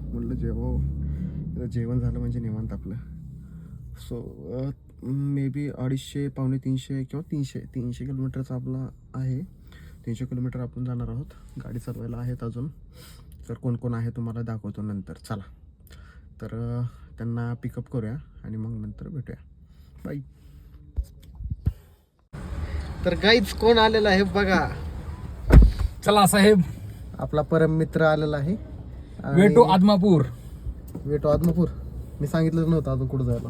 म्हणलं जेवण झालं म्हणजे निवांत आपलं. सो मे बी 250 पावणे 300 किंवा 300 किलोमीटरचा आपला आहे. 300 किलोमीटर आपण जाणार आहोत. गाडी चालवायला आहेत अजून. तर कोण कोण आहे तुम्हाला दाखवतो नंतर. चला तर त्यांना पिकअप करूया आणि मग नंतर भेटूया. बाय. तर गाईज कोण आलेला आहे बघा. चला साहेब, आपला परम मित्र आलेला आहे. वेटू आदमापूर. मी सांगितलंच नव्हतं अजून कुठं जायला.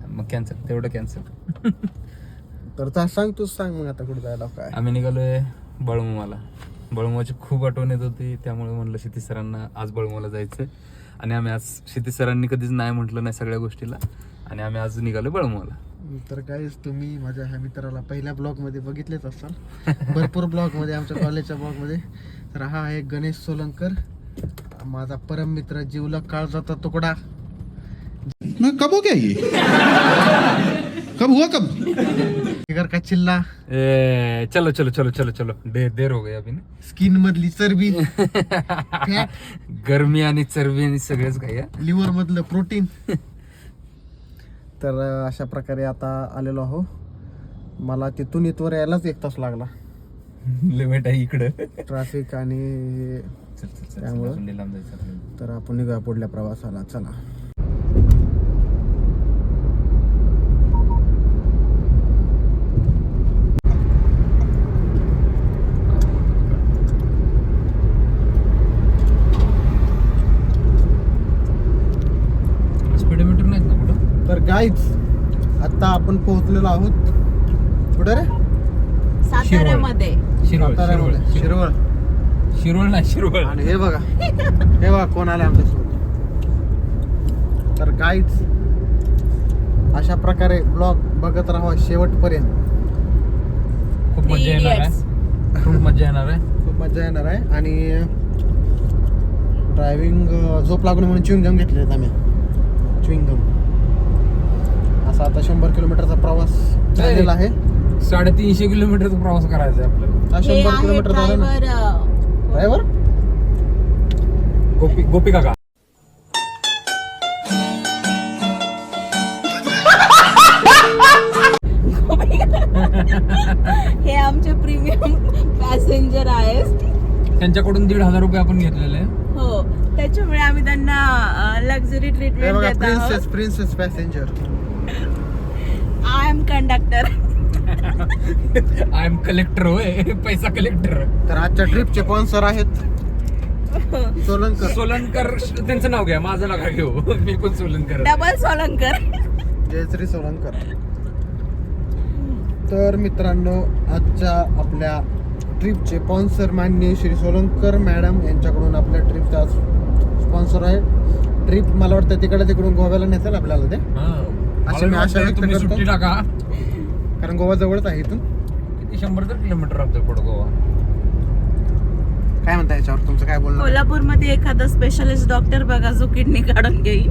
मग कॅन्सल, तेवढं कॅन्सल. तर तूच सांग मग आता कुठं जायला काय. आम्ही निघालोय बळमुमाला. बळमुमाची खूप आठवण येत होती, त्यामुळे म्हणलं क्षितिज सरांना आज बळमुमाला जायचं. आणि आम्ही आज क्षितिज सरांनी कधीच नाही म्हटलं नाही सगळ्या गोष्टीला, आणि आम्ही आज निघालो बळमुमाला. तर गाईज तुम्ही माझ्या ह्या मित्राला पहिल्या ब्लॉगमध्ये बघितलेच असाल, भरपूर ब्लॉगमध्ये, आमच्या कॉलेजच्या ब्लॉगमध्ये. तर हा आहे गणेश सोलंकर, माझा परम मित्र, जीवलग काळजाचा तुकडा. कब हो गया ये? कब हुआ कब? फिगर का चिल्ला, चलो चलो चलो चलो चलो, देर हो गई अभी ना. स्किन मधली चरबी, फॅट, गरमी आणि चरबी आणि सगळंच काही. लिव्हर मधलं प्रोटीन. तर अशा प्रकारे आता आलेलो आहो. मला तिथून इथवर यायलाच 1 तास लागला. लिमिट आहे इकडं. ट्रॅफिक आणि त्यामुळं. तर आपण निघूया पुढल्या प्रवासाला. चला. स्पीडोमीटर नाहीत ना कुठं. तर गाईज आता आपण पोहोचलेलो आहोत कुठे रे? साताऱ्यामध्ये. साताऱ्यामध्ये. शिरवळ. नाही शिरवळ. आणि हे बघा कोण आले आमच्यासोबत. तर गाईज अशा प्रकारे ब्लॉग बघत राहा शेवटपर्यंत. खूप मजा येणार आहे. खूप मजा येणार आहे. आणि ड्रायव्हिंग झोप लागून म्हणून च्युइंगम घेतले आहेत आम्ही. असा आता 100 किलोमीटरचा प्रवास झालेला आहे. 350 किलोमीटरचा प्रवास करायचा आहे आपल्याला. 100 किलोमीटर झाला ना. ड्रायव्हर गोपी काका. हे आमचे प्रीमियम पॅसेंजर आहेत. त्यांच्याकडून 1,500 रुपये आपण घेतलेले. हो, त्याच्यामुळे आम्ही त्यांना लक्झरी ट्रीटमेंट देत आहोत. Princess passenger. I am conductor. I am collector. होय, पैसा कलेक्टर. तर आजच्या ट्रिपचे स्पॉन्सर आहेत सोलनकर. त्यांचं नाव घ्या, माझं नका घेऊ. मी पण सोलनकर. डबल सोलंकर. जयश्री सोलंकर. तर मित्रांनो, आजच्या आपल्या ट्रिपचे स्पॉन्सर माननीय श्री सोलंकर मॅडम यांच्याकडून आपल्या ट्रिपचा स्पॉन्सर आहे. ट्रिप मला वाटतं तिकडून गोव्याला नेतील आपल्याला ते. अशी मी आशा व्यक्त करतो. सुट्टी टाका, कारण गोवा जवळच आहे इथून. किती 100 किलोमीटर आपलं पुढं गोवा. काय म्हणता याच्यावर तुमचं काय बोलणं? कोल्हापूरमध्ये एखादा स्पेशलिस्ट डॉक्टर बघा जो किडनी काढून घेईल.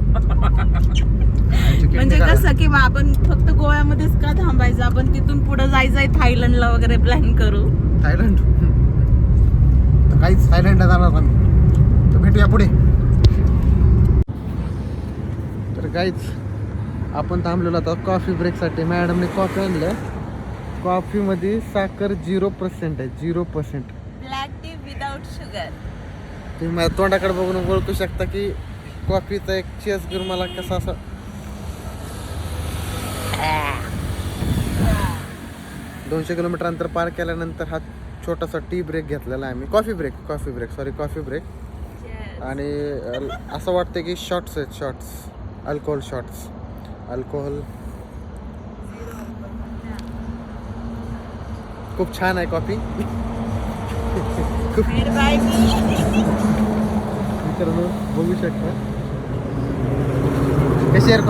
म्हणजे कसं की आपण फक्त गोव्यामध्येच का थांबायचं, आपण तिथून पुढे जायचंय थायलंडला वगैरे प्लॅन करू. थायलंड काहीच थायलंडला जाणार आम्ही. तर भेटूया पुढे. तर काहीच आपण थांबलेलो आता कॉफी ब्रेकसाठी. मॅडमने कॉफी आणल्या. कॉफीमध्ये साखर 0% आहे. 0%. Black tea without sugar. तुम्ही माझ्या तोंडाकडे बघून ओळखू शकता की कॉफीचा एक चेस घेऊन मला कसा असं 200 किलोमीटर अंतर पार केल्यानंतर हा छोटासा टी ब्रेक घेतलेला आहे आम्ही. Coffee break. आणि असं वाटतं की शॉर्ट्स आहेत. अल्कोहोल खूप छान आहे कॉफी. मित्रांनो बघू शकता कशी आहे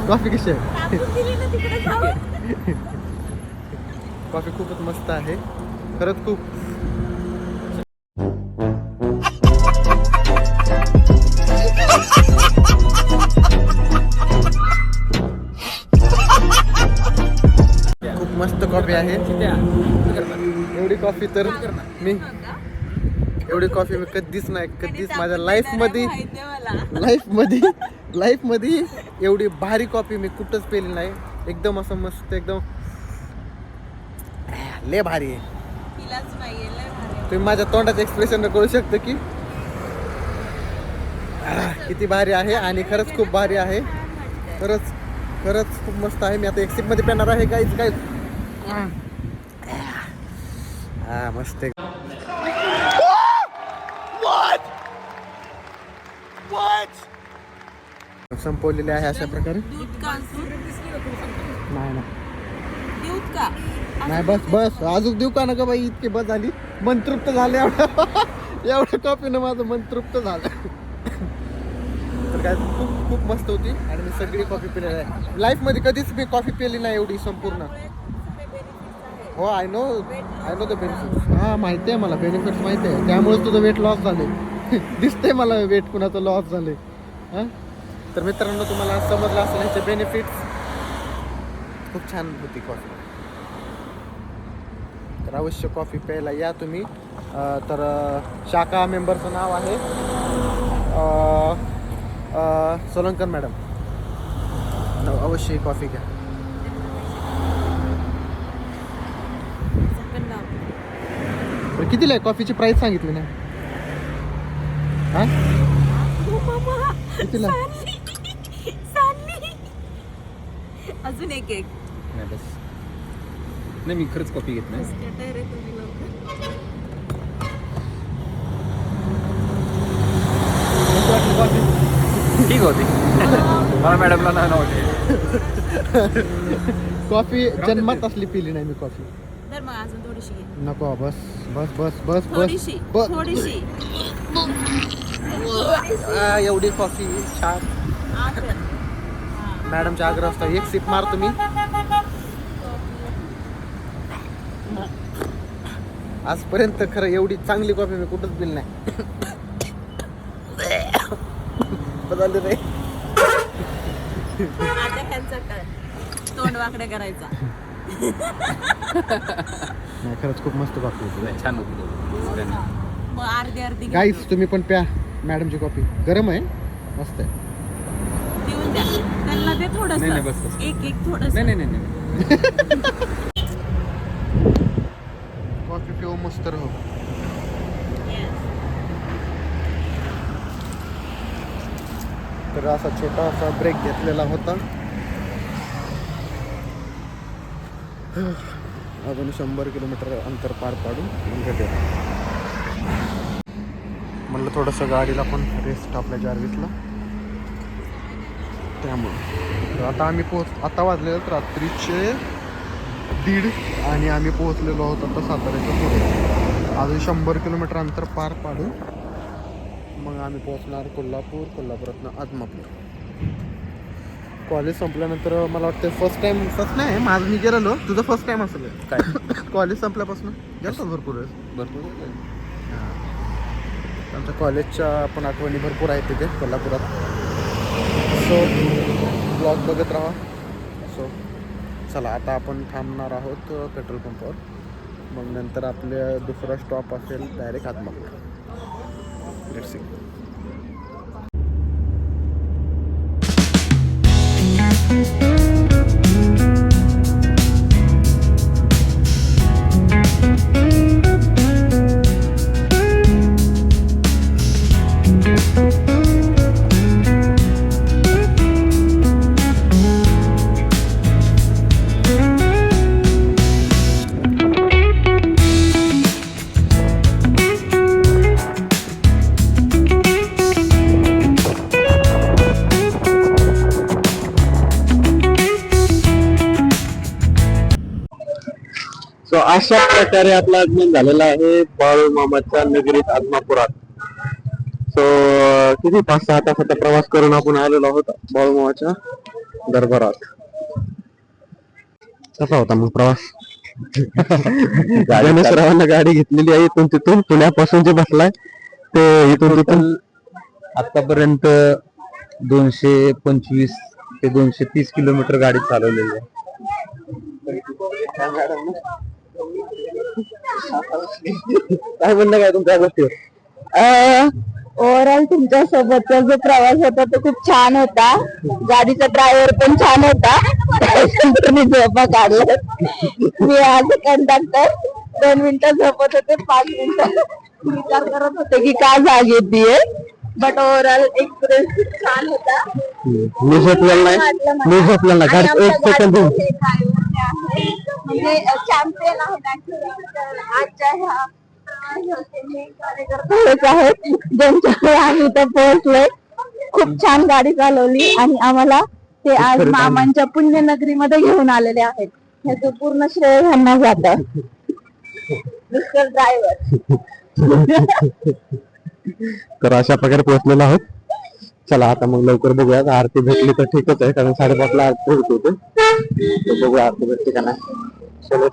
कॉफी कशी आहे. कॉफी खूपच मस्त आहे खरंच. खूप मस्त कॉफी आहे. एवढी कॉफी तर मी एवढी कॉफी मी कधीच नाही, कधीच माझ्या मला लाईफ मध्ये एवढी भारी कॉफी मी कुठंच पेली नाही. एकदम असं मस्त, एकदम लय भारी आहे. तिलाच नाहीये, लय भारी. तुम्ही माझ्या तोंडाचं एक्सप्रेशन कळू शकतं की किती भारी आहे. आणि खरंच खूप भारी आहे. खरंच खूप मस्त आहे. मी आता एक सिप मध्ये पेणार आहे गाईज. मस्त आहे. संपवलेले आहे अशा प्रकारे. दूध का आणतो? नाही दूध का? नाही, बस अजून देऊ का नका बाई, इतकी बस झाली. मन तृप्त झालं एवढ्या कॉफीनं माझं मन तृप्त झालं. तर काय खूप मस्त होती आणि मी सगळी कॉफी पिलेली आहे. लाईफमध्ये कधीच मी कॉफी पिली नाही एवढी संपूर्ण. हो, आय नो द बेनिफिट्स. हां, माहिती आहे मला, बेनिफिट्स माहिती आहे. त्यामुळे तुझं वेट लॉस झाले. दिसतंय मला वेट कुणाचं लॉस झाले. हां, तर मित्रांनो तुम्हाला समजलं असेल ह्याचे बेनिफिट्स. खूप छान होती कॉफी. तर अवश्य कॉफी प्यायला या तुम्ही. तर शाखा मेंबरचं नाव आहे सोलंकर मॅडम. अवश्य कॉफी घ्या. बरं, कितीला आहे कॉफीची प्राइस सांगितली नाही? हां, कितीला? अजून एक नाही बस, नाही मी खरंच कॉफी घेत नाही. ठीक होती. मला मॅडमला नाही नव्हते. कॉफी जन्मात असली पिली नाही मी कॉफी. तर मग अजून थोडीशी घे. नको, बस थोडीशी. एवढी कॉफी छान. मॅडमच्या आग्रह असता एक सिप मार तुम्ही. आजपर्यंत खरं एवढी चांगली कॉफी मी कुठंच पिली नाही. बदललं नाही. आता ह्यांचा तोंड वाकडे करायचा. नाही, खरंच खूप मस्त कॉफी होती. छान होती. मग अर्धी गाईस तुम्ही पण प्या मॅडमची कॉफी. गरम आहे, मस्त आहे. देऊन द्या त्यांना. ते थोडस नाही, बस. एक थोडस. नाही. कॉफी पिऊ मस्त राहू. तर असा छोटासा ब्रेक घेतलेला होता. अजून 100 किलोमीटर अंतर पार पाडून भेटेल. म्हणलं थोडंसं गाडीला पण रेस्ट आपल्या जार्विसला. त्यामुळे आता आम्ही आता वाजलेलं रात्रीचे 1:30 आणि आम्ही पोहोचलेलो आहोत आता साताऱ्याच्या पुढे. अजून 100 किलोमीटर अंतर पार पाडून मग आम्ही पोहोचणार कोल्हापुरातनं आदमापूर. कॉलेज संपल्यानंतर मला वाटतं फर्स्ट नाही माझं मी गेलेलो. तुझं फर्स्ट टाइम असेल काय कॉलेज संपल्यापासून? गेलो भरपूर वेळेस. आमच्या कॉलेजच्या पण आठवणी भरपूर आहेत तिथे कोल्हापुरात. सो ब्लॉग बघत राहा. सो चला, आता आपण थांबणार आहोत पेट्रोल पंपावर. मग नंतर आपल्या दुसरा स्टॉप असेल direct Adampur. Let's see. So अशा प्रकारे आपला आगमन झालेला आहे बाळू मामाच्या नगरीत आदमापुरात. सो किती 5-6 तासाचा प्रवास करून आपण आलेलो आहोत बाळू मामाच्या दरबारात. कसा होता मग प्रवास? गणेशरावांना गाडी घेतलेली आहे इथून तिथून पुण्यापासून जे बसलाय ते इथून तिथून आतापर्यंत 225 ते 230 किलोमीटर गाडी चालवलेली आहे. काय म्हणणं काय तुमच्या गोष्टीवर? ओव्हरऑल तुमच्या सोबतचा जो प्रवास होता तो खूप छान होता. गाडीचा ड्रायव्हर पण छान होता. तुम्ही झोपा काढला. मी आज कंडक्टर 2 मिनिटं झोपत होते, 5 मिनिटं विचार करत होते की का जाग येते. बट ओव्हरऑल एक्सपिरियन्स खूप छान होता. मी झोपलेला नाही. आणि एक सेकंद म्हणजे चॅम्पियन आहेत आजच्या ह्या कार्यकर्ते आहेत ज्यांच्यामुळे आम्ही इथं पोहोचलोय. खूप छान गाडी चालवली आणि आम्हाला ते आज मामांच्या पुण्यनगरीमध्ये घेऊन आलेले आहेत. ह्याचं पूर्ण श्रेय ह्यांना जातं. Mister driver. तर अशा प्रकारे पोहोचलेलो आहोत. चला आता मग लवकर बघूया. आरती भेटली तर ठीकच आहे, कारण 5:30ला आरती होत होते. तर बघूया आरती भेटते का नाही. चलो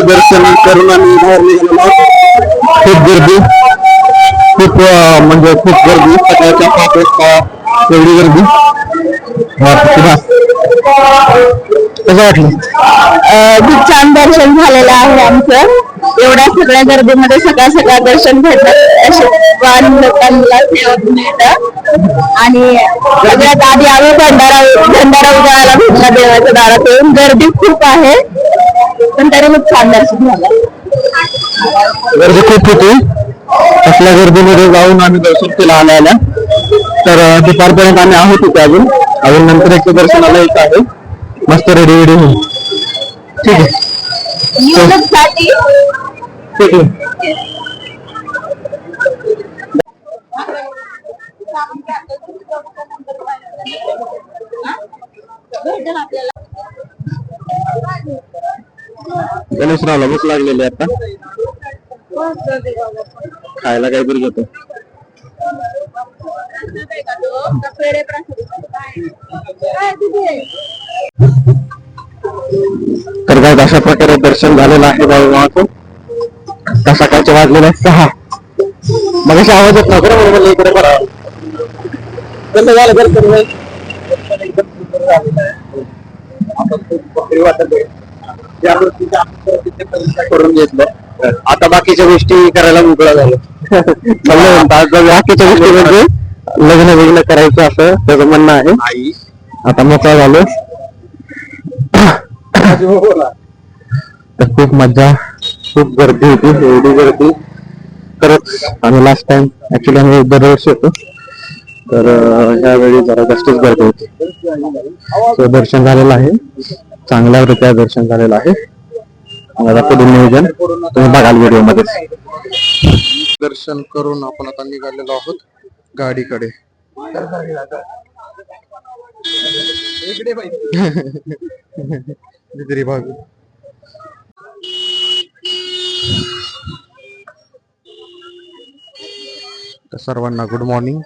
दर्शन करून आम्ही बाहेर निघालो. खूप गर्दी, खूप म्हणजे खूप गर्दी. सकाळच्या 5 वाजता एवढी गर्दी. कसं वाटलं? खूप छान दर्शन झालेलं आहे आमचं. एवढ्या सगळ्या गर्दीमध्ये सकाळ सकाळ दर्शन भेटलं असे लोकांना मिळतं. आणि सगळ्यात आधी आम्ही भंडारा उजाळायला भेटला देवाच्या दारात येऊन. गर्दी खूप आहे पण तरी खूप छान दर्शन झालं. गर्दी खूप होती. कसल्या गर्दीमध्ये जाऊन आम्ही दर्शन केलं आल्या. तर दुपारपर्यंत आम्ही आहोत तिथे अजून नंतर एक दर्शनाला एक आहे. मस्त रेडी होऊन. ठीक आहे. ठीक आहे. गणेशरावला भूक लागलेली आता. खायला काहीतरी घेतो. तर काय अशा प्रकारे दर्शन झालेलं आहे बाळूमामाचं. आता सकाळचे वाजलेले आहेत 6. मग अशी आवाज येत नव्हता बरोबर मला इकडे बरा कसं झालं दर्शन एकदम सुंदर झालेलं आहे. आपण खूप बकरी वाटत आहे या गोष्टीचा करून घेतलं. आता बाकीच्या गोष्टी करायला मोकळा झालो. बाकीच्या गोष्टी म्हणजे लग्न करायचं असं त्याचं म्हणणं आहे. आता मोकळा झालो. तर खूप मजा, खूप गर्दी होती. एवढी गर्दी खरंच आम्ही लास्ट टाइम ऍक्च्युली आम्ही दरवर्षी होतो तर यावेळी जरा जास्तच गर्दी होती. तर दर्शन झालेलं आहे, चांगल्या प्रकारे दर्शन झालेलं आहे. आता पुढील नियोजन तुम्ही बघाल व्हिडिओ मध्ये. दर्शन करून आपण आता निघालेलो आहोत गाडीकडे. तरी भाग सर्वांना गुड मॉर्निंग.